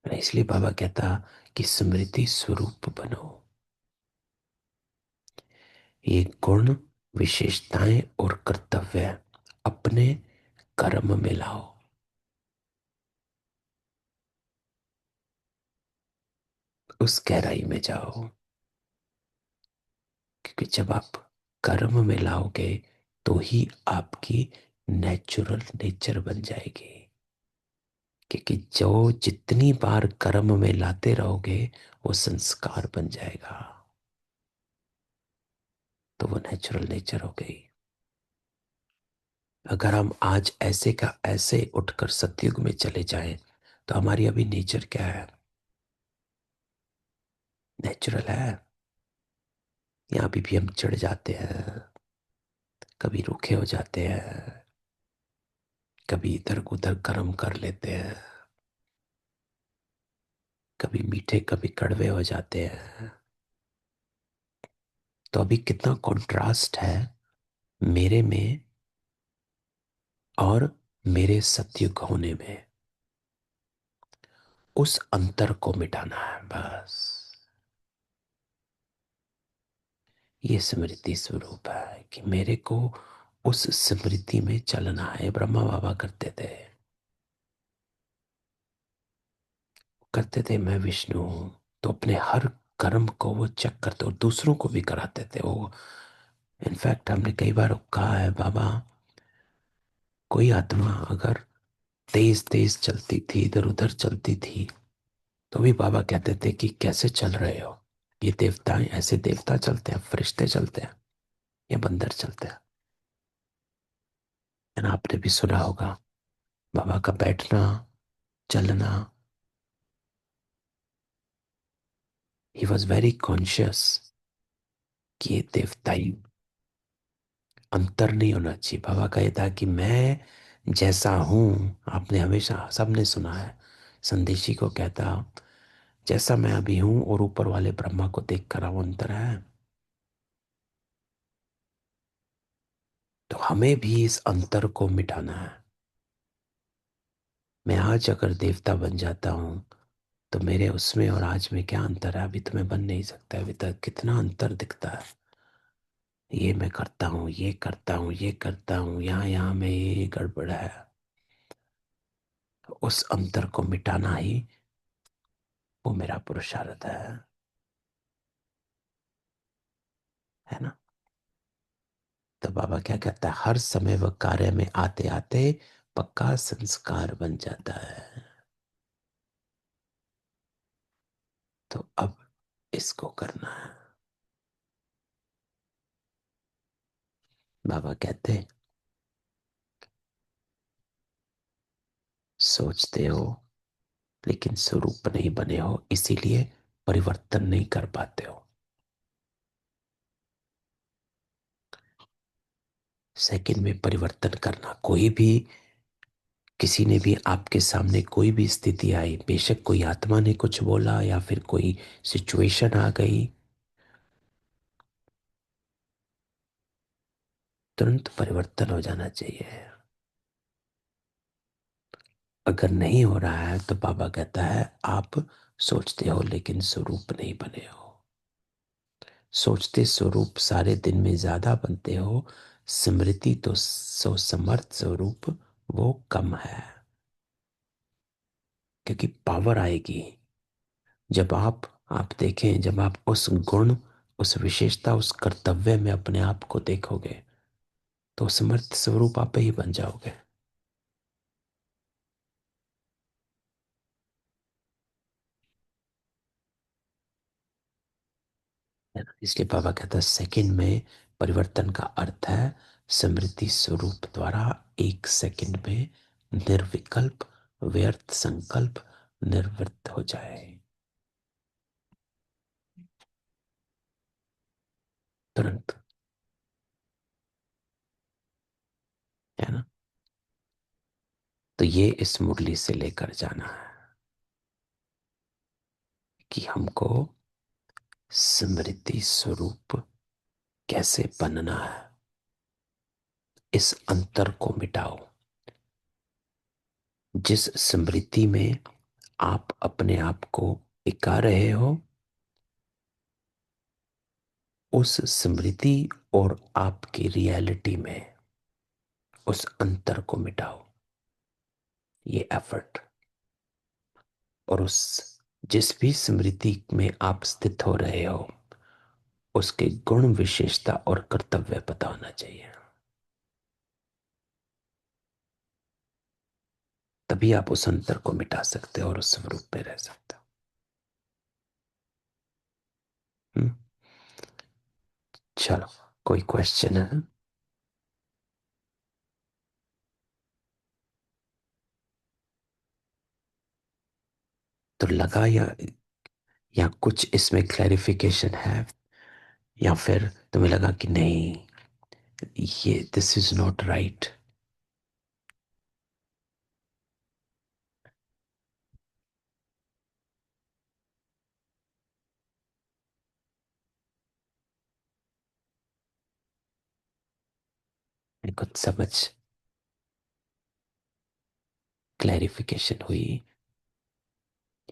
इसलिए बाबा कहता कि स्मृति स्वरूप बनो, ये गुण, विशेषताएं और कर्तव्य अपने कर्म में लाओ। उस गहराई में जाओ, क्योंकि जब आप कर्म में लाओगे तो ही आपकी नेचुरल नेचर बन जाएगी। क्योंकि जो जितनी बार कर्म में लाते रहोगे वो संस्कार बन जाएगा, तो वो नेचुरल नेचर हो गई। अगर हम आज ऐसे का ऐसे उठकर सतयुग में चले जाएं तो हमारी अभी नेचर क्या है? नेचुरल है, यहाँ भी हम चढ़ जाते हैं, कभी रूखे हो जाते हैं, कभी इधर उधर कर्म कर लेते हैं, कभी मीठे कभी कड़वे हो जाते हैं। तो अभी कितना कंट्रास्ट है मेरे में और मेरे सतयुग होने में, उस अंतर को मिटाना है बस। ये स्मृति स्वरूप है कि मेरे को उस स्मृति में चलना है। ब्रह्मा बाबा करते थे मैं विष्णु हूं, तो अपने हर कर्म को वो चेक करते और दूसरों को भी कराते थे वो। इनफैक्ट हमने कई बार कहा है बाबा, कोई आत्मा अगर तेज तेज चलती थी, इधर उधर चलती थी, तो भी बाबा कहते थे कि कैसे चल रहे हो, ये देवताएं ऐसे देवता चलते हैं, फरिश्ते चलते हैं या बंदर चलते हैं? है ना, आपने भी सुना होगा बाबा का बैठना, चलना। ही वॉज वेरी कॉन्शियस कि ये देवताई अंतर नहीं होना चाहिए। बाबा का ये था कि मैं जैसा हूं, आपने हमेशा सबने सुना है, संदेशी को कहता जैसा मैं अभी हूं और ऊपर वाले ब्रह्मा को देख कर वो अंतर है। तो हमें भी इस अंतर को मिटाना है। मैं आज अगर देवता बन जाता हूं तो मेरे उसमें और आज में क्या अंतर है? अभी तो मैं बन नहीं सकता, अभी तक कितना अंतर दिखता है। ये मैं करता हूँ, ये करता हूँ, ये करता हूँ, यहाँ यहाँ में ये गड़बड़ है। उस अंतर को मिटाना ही वो मेरा पुरुषार्थ है ना। तो बाबा क्या कहता है, हर समय वह कार्य में आते आते पक्का संस्कार बन जाता है। तो अब इसको करना है। बाबा कहते सोचते हो लेकिन स्वरूप नहीं बने हो, इसीलिए परिवर्तन नहीं कर पाते हो। सेकंड में परिवर्तन करना, कोई भी किसी ने भी आपके सामने कोई भी स्थिति आई, बेशक कोई आत्मा ने कुछ बोला या फिर कोई सिचुएशन आ गई, तुरंत परिवर्तन हो जाना चाहिए। अगर नहीं हो रहा है तो बाबा कहता है आप सोचते हो लेकिन स्वरूप नहीं बने हो। सोचते स्वरूप सारे दिन में ज्यादा बनते हो, स्मृति तो सो समर्थ स्वरूप वो कम है। क्योंकि पावर आएगी जब आप देखें, जब आप उस गुण, उस विशेषता, उस कर्तव्य में अपने आप को देखोगे तो समर्थ स्वरूप आप ही बन जाओगे। है ना? इसलिए बाबा कहता है सेकंड में परिवर्तन का अर्थ है स्मृति स्वरूप द्वारा एक सेकंड में निर्विकल्प व्यर्थ संकल्प निवृत्त हो जाए तुरंत। है ना। तो ये इस मुरली से लेकर जाना है कि हमको स्मृति स्वरूप कैसे बनना है। इस अंतर को मिटाओ। जिस स्मृति में आप अपने आप को टिका रहे हो, उस स्मृति और आपकी रियलिटी में उस अंतर को मिटाओ, ये एफर्ट। और उस जिस भी स्मृति में आप स्थित हो रहे हो उसके गुण विशेषता और कर्तव्य पता होना चाहिए। तभी आप उस अंतर को मिटा सकते हो और उस स्वरूप में रह सकते हो। चलो, कोई क्वेश्चन है? तो लगा या कुछ इसमें क्लैरिफिकेशन है, या फिर तुम्हें लगा कि नहीं ये दिस इज नॉट राइट? कुछ समझ क्लैरिफिकेशन हुई,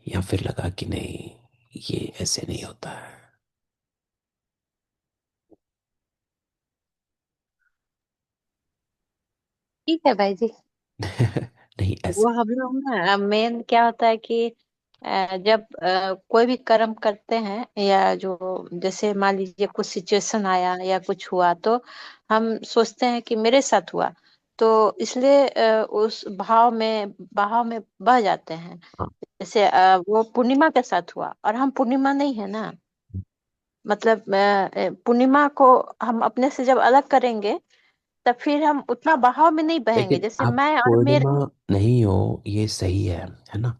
या फिर लगा कि नहीं ये ऐसे नहीं होता है? ठीक है भाई जी। नहीं वो ऐसे। हम लोग ना मेन क्या होता है कि जब कोई भी कर्म करते हैं या जो जैसे मान लीजिए कुछ सिचुएशन आया या कुछ हुआ तो हम सोचते हैं कि मेरे साथ हुआ, तो इसलिए उस भाव में बह जाते हैं। हाँ, जैसे वो पूर्णिमा के साथ हुआ, और हम पूर्णिमा नहीं है ना। मतलब पूर्णिमा को हम अपने से जब अलग करेंगे, तब फिर हम उतना बहाव में नहीं बहेंगे, लेकिन जैसे आप मैं और पूर्णिमा मेरे। नहीं हो, ये सही है ना?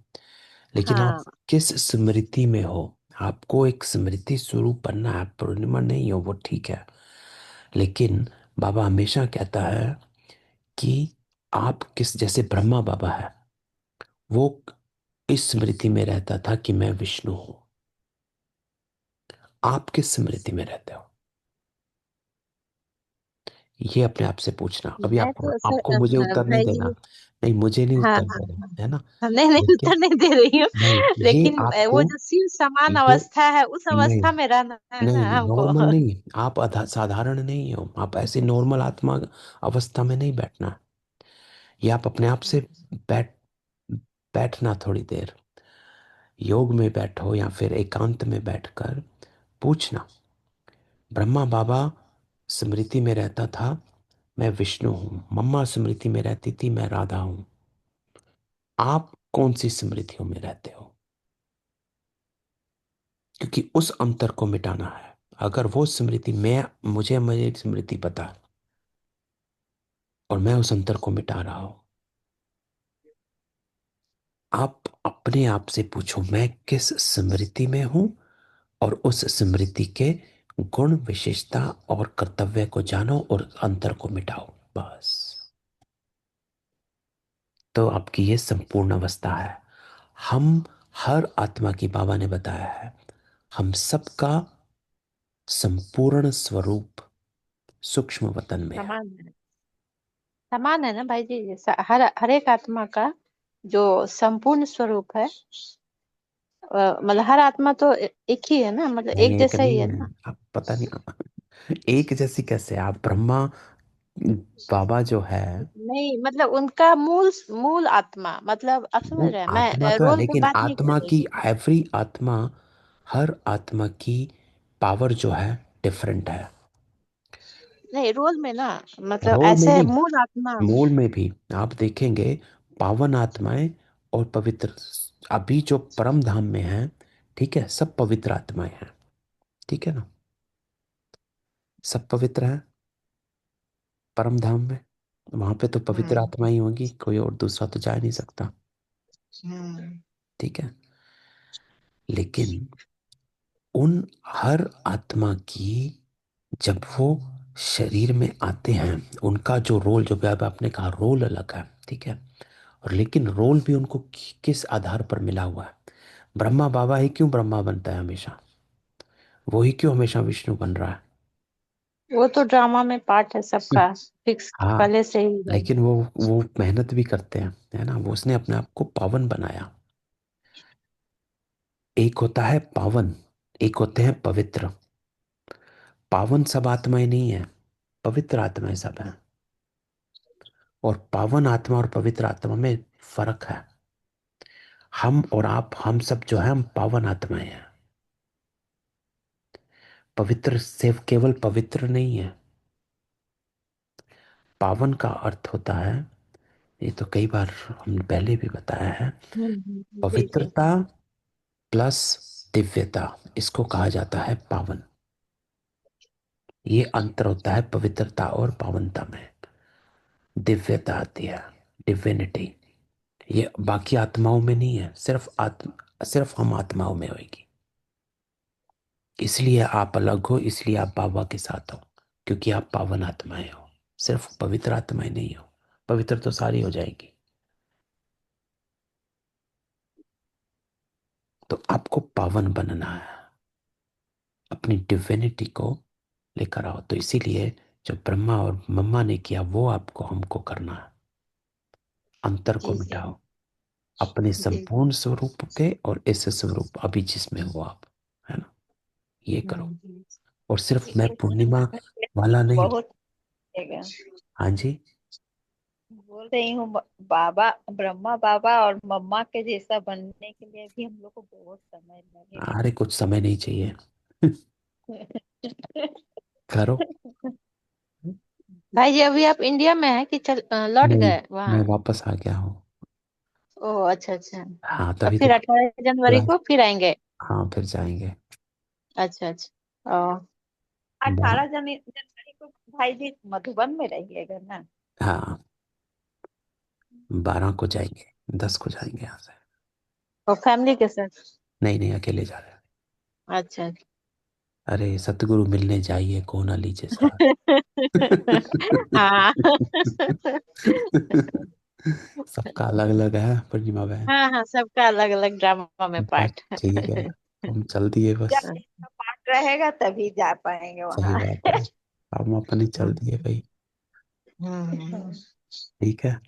लेकिन आप हाँ। किस स्मृति में हो? आपको एक स्मृति स्वरूप बनना है, पूर्णिमा नहीं हो वो ठीक है। लेकिन बाबा हमेशा कहता है कि आप किस, जैसे ब्रह्मा बाबा है, वो इस स्मृति में रहता था कि मैं विष्णु हूं। आप किस स्मृति में रहते हो? ये अपने आप से पूछना। अभी मैं आपको तो सर आपको मुझे उत्तर नहीं भाई देना। जी। नहीं, मुझे नहीं हाँ उत्तर हाँ देना, हाँ। है ना? हाँ, नहीं नहीं, लेकिन उत्तर नहीं दे रही हूँ। नहीं, ये लेकिन वो आपको, जो शिव समान ये अवस्था है, उस नहीं, अवस्था में रहना है नहीं, ना हमको। नॉर्मल नहीं। आप साधारण नहीं हो, आप ऐसे नॉर्मल आत्मा अवस्था में नहीं बैठना है। ये आप अपने आप से बैठ बैठना थोड़ी देर, योग में बैठो या फिर एकांत में बैठकर पूछना। ब्रह्मा बाबा स्मृति में रहता था, मैं विष्णु हूं। मम्मा स्मृति में रहती थी, मैं राधा हूं। आप कौन सी स्मृतियों में रहते हो? क्योंकि उस अंतर को मिटाना है। अगर वो स्मृति, मैं, मुझे मेरी स्मृति पता है और मैं उस अंतर को मिटा रहा हूं, आप अपने आप से पूछो मैं किस स्मृति में हूं, और उस स्मृति के गुण, विशेषता और कर्तव्य को जानो और अंतर को मिटाओ, बस। तो आपकी ये संपूर्ण अवस्था है। हम हर आत्मा की, बाबा ने बताया है, हम सबका संपूर्ण स्वरूप सूक्ष्म वतन में है। समान है। समान है ना भाई जी, जैसा हर हर एक आत्मा का जो संपूर्ण स्वरूप है। मतलब हर आत्मा तो एक ही है ना, मतलब नहीं, एक एक जैसा ही नहीं है है। ना। आप पता नहीं, एक जैसी कैसे? आप ब्रह्मा बाबा जो है, नहीं मतलब उनका मूल मूल आत्मा, मतलब आप समझ मूल रहे हैं, आत्मा मैं का, रोल पे लेकिन बात नहीं कर आत्मा रही की, हूँ। एवरी आत्मा, हर आत्मा की पावर जो है डिफरेंट है। नहीं, रोल में ना, मतलब रोल में ऐसे नहीं, मूल आत्मा। मूल में भी आप देखेंगे पावन आत्माएं और पवित्र, अभी जो परम धाम में है, ठीक है, सब पवित्र आत्माएं हैं, ठीक है ना? सब पवित्र है परम धाम में। वहां पे तो पवित्र हम्म आत्मा ही होगी, कोई और दूसरा तो जा नहीं सकता, हम्म ठीक है? लेकिन उन हर आत्मा की, जब वो शरीर में आते हैं, उनका जो रोल, जो भी अब आपने कहा रोल अलग है, ठीक है, और लेकिन रोल भी उनको किस आधार पर मिला हुआ है? ब्रह्मा बाबा ही क्यों ब्रह्मा बनता है हमेशा? वो ही क्यों हमेशा विष्णु बन रहा है? वो तो ड्रामा में पार्ट है सबका, फिक्स हाँ, पहले से ही है। लेकिन वो मेहनत भी करते हैं, है ना? वो, उसने अपने आप को पावन बनाया। एक होता है पावन, एक होते हैं पवित्र। पावन सब आत्माएं नहीं है, पवित्र आत्माएं सब हैं। और पावन आत्मा और पवित्र आत्मा में फर्क है। हम और आप, हम सब जो है, हम पावन आत्माएं हैं। पवित्र सिर्फ केवल पवित्र नहीं है। पावन का अर्थ होता है, ये तो कई बार हमने पहले भी बताया है, जी जी। पवित्रता प्लस दिव्यता, इसको कहा जाता है पावन। ये अंतर होता है पवित्रता और पावनता में। दिव्यता आती है, डिविनिटी। ये बाकी आत्माओं में नहीं है, सिर्फ हम आत्माओं में होगी। इसलिए आप अलग हो, इसलिए आप बाबा के साथ हो, क्योंकि आप पावन आत्माएं हो। सिर्फ पवित्र आत्माएं नहीं हो, पवित्र तो सारी हो जाएगी। तो आपको पावन बनना है, अपनी डिविनिटी को लेकर आओ। तो इसीलिए जो ब्रह्मा और मम्मा ने किया, वो आपको, हमको करना है। अंतर को जी जी मिटाओ अपने जी। संपूर्ण स्वरूप के और इस स्वरूप अभी जिसमें हो आप, है ना? ये करो। जी। और सिर्फ मैं ये पूर्णिमा साधना करके वाला नहीं। बहुत मिलेगा। हाँ जी। बोल रही हूँ बाबा, ब्रह्मा बाबा और मम्मा के जैसा बनने के लिए भी हम लोग को बहुत समय लगेगा। अरे कुछ समय नहीं चाहिए, करो। भाई जी अभी आप इंडिया में हैं कि लौट नहीं, गए मैं वहाँ? वापस आ गया हूँ। ओह अच्छा अच्छा। हाँ, अब तभी तो फिर 18 जनवरी क्लास। को फिर आएंगे? हाँ, फिर जाएंगे। अच्छा अच्छा। ओ। 18 जनवरी को भाई जी मधुबन में रहिएगा ना? हाँ, 12 को जाएंगे, 10 को जाएंगे यहाँ से। और फैमिली के साथ? नहीं नहीं, अकेले जा रहे हैं। अच्छा अच्छा। अरे सतगुरु मिलने जाइए, को ना लीजिए साथ। हाँ सबका अलग अलग है पूर्णिमा बहन। हाँ हाँ, सबका अलग अलग ड्रामा में बस पार्ट। ठीक है, हम चल दिए जब बस। इसका पाठ रहेगा तभी जा पाएंगे सही वहां। बात है, हम अपनी चल दिए भाई। हम्म। ठीक है,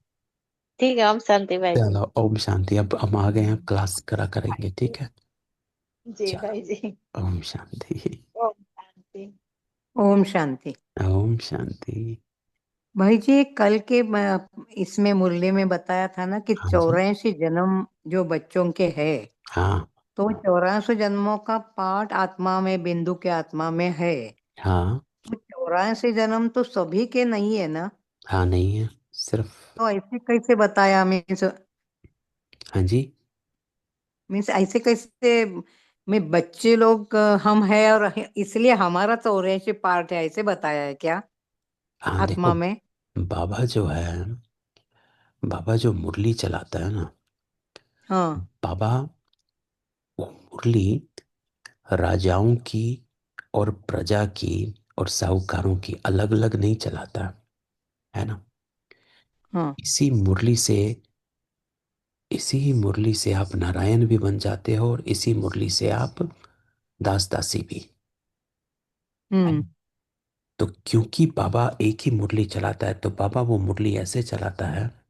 ठीक है, ओम शांति भाई जी। चलो ओम शांति। अब हम आ गए हैं, क्लास करा करेंगे, ठीक है। जी चलो, भाई जी। ओम शांति। ओम शांति। ओम शांति। ओम शांति। भाई जी कल के इसमें मुरली में बताया था ना कि हाँ जी। 84 जन्म जो बच्चों के है, हाँ। तो 84 जन्मों का पाठ आत्मा में, बिंदु के आत्मा में है। हाँ। तो 84 जन्म तो सभी के नहीं है ना? हाँ, नहीं है, सिर्फ। तो ऐसे कैसे बताया? मीन्स हाँ जी। मीन्स ऐसे कैसे में बच्चे लोग हम है और इसलिए हमारा 84 पार्ट है, ऐसे बताया है क्या हाँ देखो, आत्मा में? बाबा जो है, बाबा जो मुरली चलाता है ना, हाँ बाबा वो मुरली राजाओं की और प्रजा की और साहूकारों की अलग अलग नहीं चलाता, है ना। हाँ। इसी मुरली से, इसी ही मुरली से आप नारायण भी बन जाते हो, और इसी मुरली से आप दास दासी भी, है हम्म ना? तो क्योंकि बाबा एक ही मुरली चलाता है, तो बाबा वो मुरली ऐसे चलाता है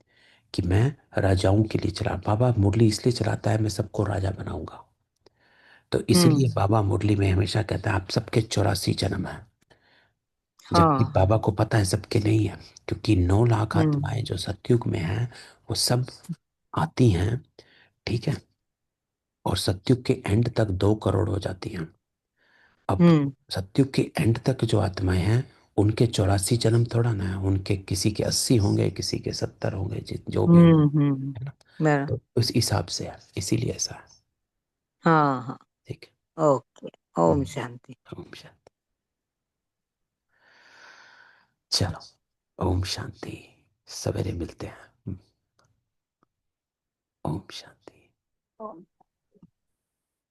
कि मैं राजाओं के लिए चला, बाबा मुरली इसलिए चलाता है मैं सबको राजा बनाऊंगा। तो हम्म। इसलिए बाबा मुरली में हमेशा कहता है आप सबके 84 जन्म है। जबकि हाँ। बाबा को पता है सबके नहीं है, क्योंकि 9 लाख हम्म आत्माएं जो सतयुग में हैं वो सब आती हैं, ठीक है। और सतयुग के एंड तक 2 करोड़ हो जाती हैं। अब हम्म सतयुग के एंड तक जो आत्माएं हैं, उनके 84 जन्म थोड़ा ना है, उनके किसी के 80 होंगे, किसी के 70 होंगे, जो भी होंगे, हम्म। है ना। बरा- तो उस हिसाब से है, इसीलिए ऐसा है। हाँ हाँ। ठीक है। ओके। ओम हम्म, शांति। ओम शांति। चलो, ओम शांति। सवेरे मिलते हैं। ओम शांति। ओम